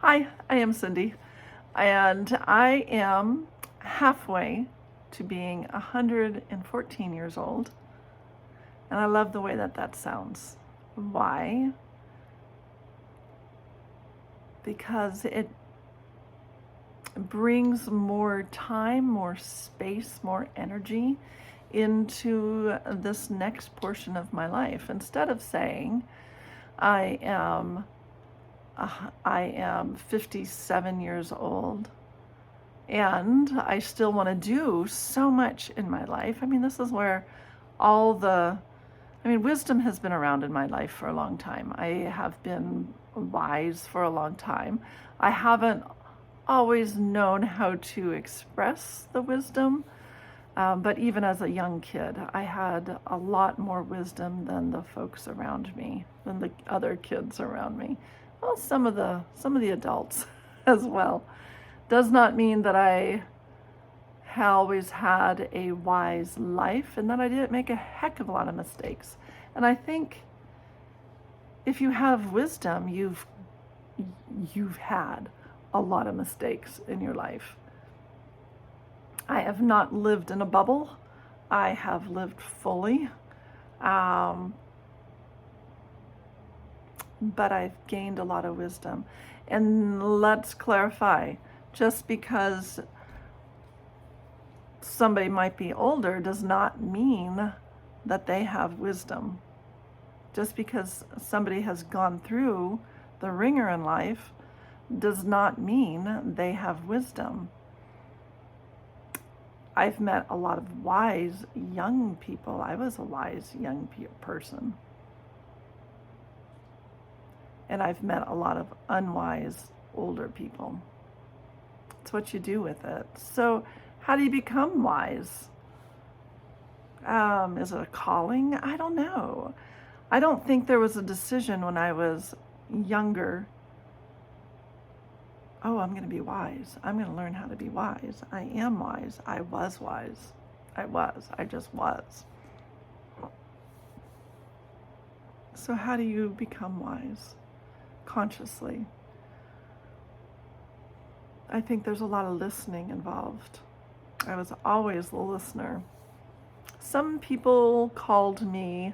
Hi, I am Cindy, and I am halfway to being 114 years old, and I love the way that sounds. Why? Because it brings more time, more space, more energy into this next portion of my life. Instead of saying I am I am 57 years old and I still want to do so much in my life. I mean, this is where wisdom has been around in my life for a long time. I have been wise for a long time. I haven't always known how to express the wisdom, but even as a young kid, I had a lot more wisdom than the folks around me, than the other kids around me. Well, some of the adults as well. Does not mean that I always had a wise life and that I didn't make a heck of a lot of mistakes. And I think if you have wisdom, you've had a lot of mistakes in your life. I have not lived in a bubble. I have lived fully. But I've gained a lot of wisdom. And let's clarify, just because somebody might be older does not mean that they have wisdom. Just because somebody has gone through the ringer in life does not mean they have wisdom. I've met a lot of wise young people. I was a wise young person. And I've met a lot of unwise older people. It's what you do with it. So how do you become wise? Is it a calling? I don't know. I don't think there was a decision when I was younger. Oh, I'm going to be wise. I'm going to learn how to be wise. I am wise. I was wise. I just was. So how do you become wise? Consciously. I think there's a lot of listening involved. I was always the listener. Some people called me,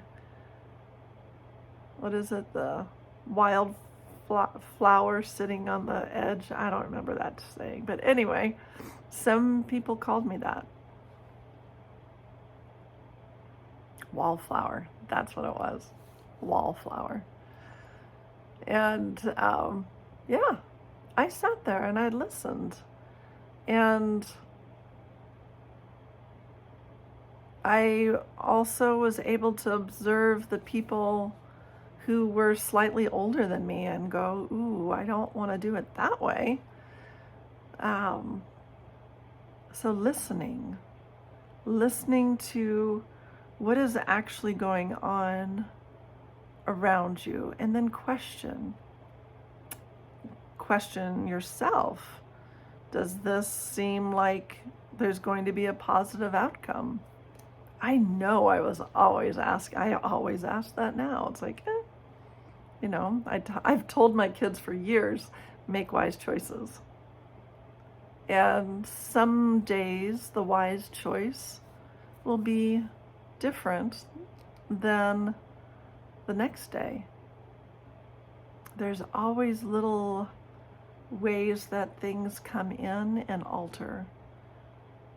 what is it, the wild flower sitting on the edge? I don't remember that saying, but anyway, some people called me that. Wallflower, that's what it was. Wallflower. And yeah, I sat there and I listened. And I also was able to observe the people who were slightly older than me and go, ooh, I don't want to do it that way. So listening to what is actually going on around you, and then question yourself. Does this seem like there's going to be a positive outcome? I know I always ask that now. It's like, I've told my kids for years, make wise choices. And some days the wise choice will be different than the next day. There's always little ways that things come in and alter.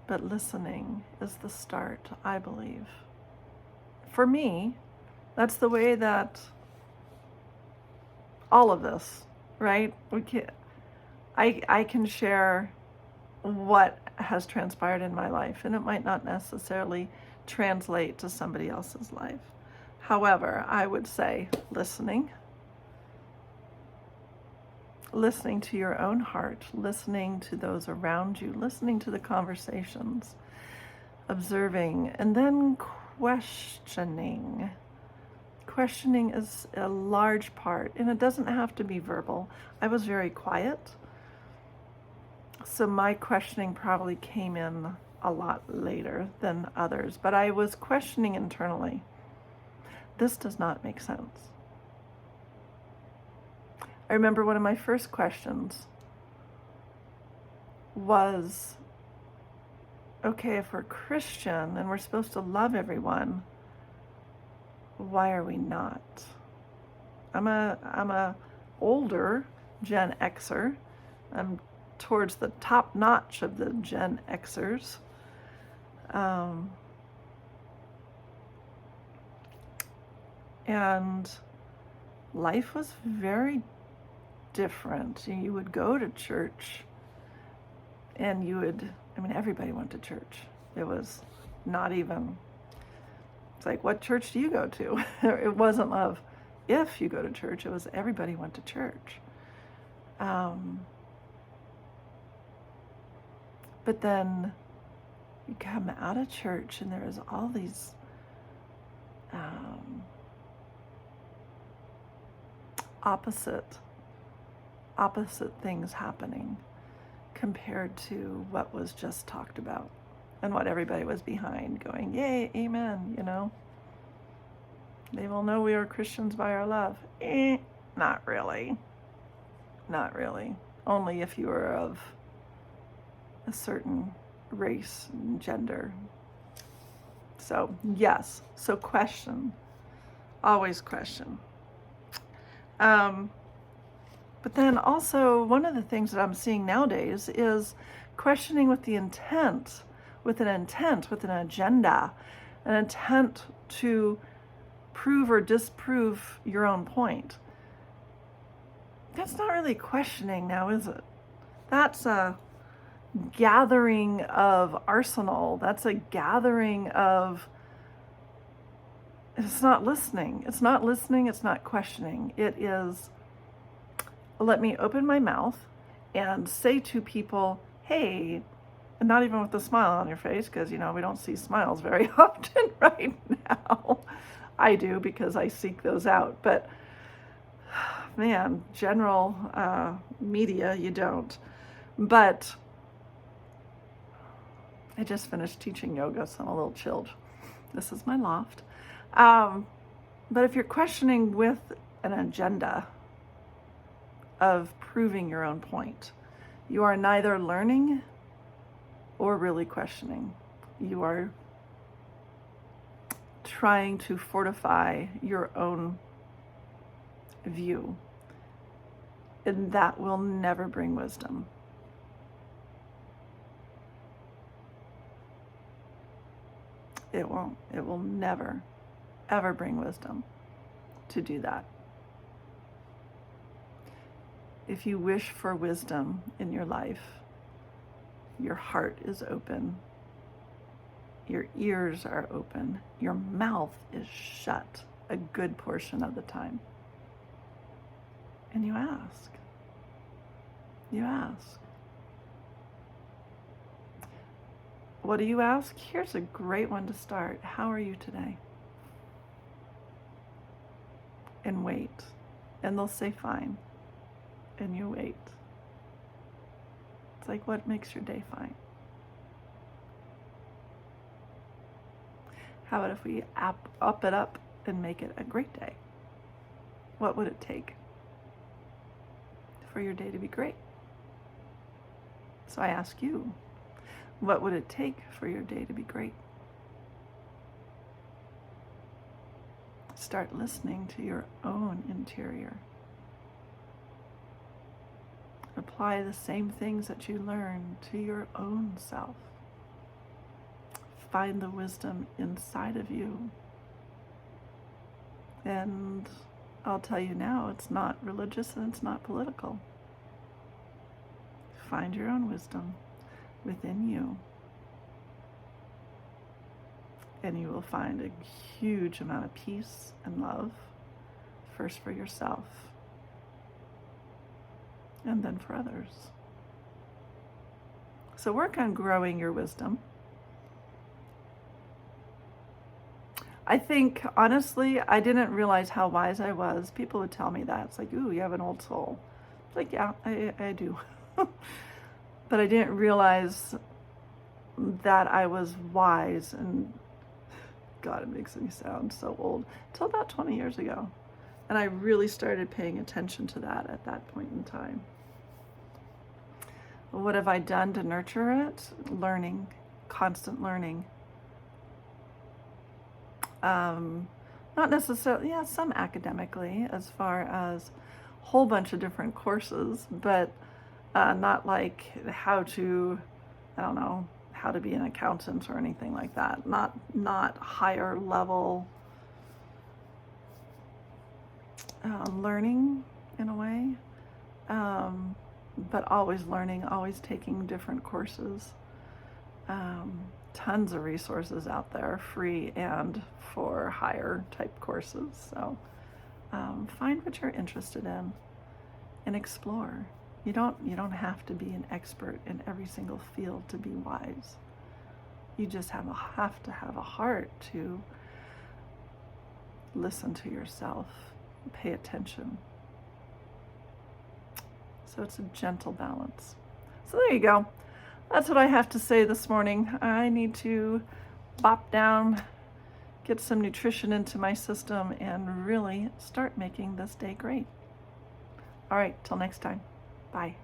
But listening is the start, I believe. For me, that's the way that all of this, right? I can share what has transpired in my life, and it might not necessarily translate to somebody else's life. However, I would say listening to your own heart, listening to those around you, listening to the conversations, observing, and then questioning. Questioning is a large part, and it doesn't have to be verbal. I was very quiet, so my questioning probably came in a lot later than others, but I was questioning internally. This does not make sense. I remember one of my first questions was, okay, if we're Christian and we're supposed to love everyone, why are we not? I'm a older Gen Xer. I'm towards the top notch of the Gen Xers. And life was very different. You would go to church and everybody went to church. It was not even, it's like, what church do you go to? It wasn't of if you go to church, it was everybody went to church. But then you come out of church and there is all these opposite things happening compared to what was just talked about and what everybody was behind, going, yay, amen, They will know we are Christians by our love. Not really. Not really. Only if you are of a certain race and gender. So, yes. So question. Always question. But then also, one of the things that I'm seeing nowadays is questioning with an intent, with an agenda, an intent to prove or disprove your own point. That's not really questioning now, is it? That's a gathering of arsenal. That's a gathering of, it's not listening. It's not listening. It's not questioning. It is, let me open my mouth and say to people, hey, and not even with a smile on your face, because, we don't see smiles very often right now. I do, because I seek those out. But, man, general media, you don't. But I just finished teaching yoga, so I'm a little chilled. This is my loft. But if you're questioning with an agenda of proving your own point, you are neither learning or really questioning. You are trying to fortify your own view, and that will never bring wisdom. It won't. It will never, ever bring wisdom to do that. If you wish for wisdom in your life, your heart is open, your ears are open, your mouth is shut a good portion of the time. And you ask. You ask. What do you ask? Here's a great one to start. How are you today? And wait. And they'll say fine. And you wait. It's like, what makes your day fine? How about if we up it up and make it a great day? What would it take for your day to be great? So I ask you, what would it take for your day to be great? Start listening to your own interior. Apply the same things that you learn to your own self. Find the wisdom inside of you. And I'll tell you now, it's not religious and it's not political. Find your own wisdom within you. And you will find a huge amount of peace and love, first for yourself, and then for others. So work on growing your wisdom. I think, honestly, I didn't realize how wise I was. People would tell me that. It's like, ooh, you have an old soul. It's like, yeah, I do. But I didn't realize that I was wise, and God, it makes me sound so old, until about 20 years ago. And I really started paying attention to that at that point in time. What have I done to nurture it? Learning, constant learning. Not necessarily, yeah, some academically, as far as a whole bunch of different courses, but not like how to, I don't know, how to be an accountant or anything like that. Not higher level learning in a way, but always learning, always taking different courses. Tons of resources out there, free and for higher type courses. So find what you're interested in and explore. You don't have to be an expert in every single field to be wise. You just have to have a heart to listen to yourself, pay attention. So it's a gentle balance. So there you go. That's what I have to say this morning. I need to bop down, get some nutrition into my system, and really start making this day great. All right, till next time. Bye.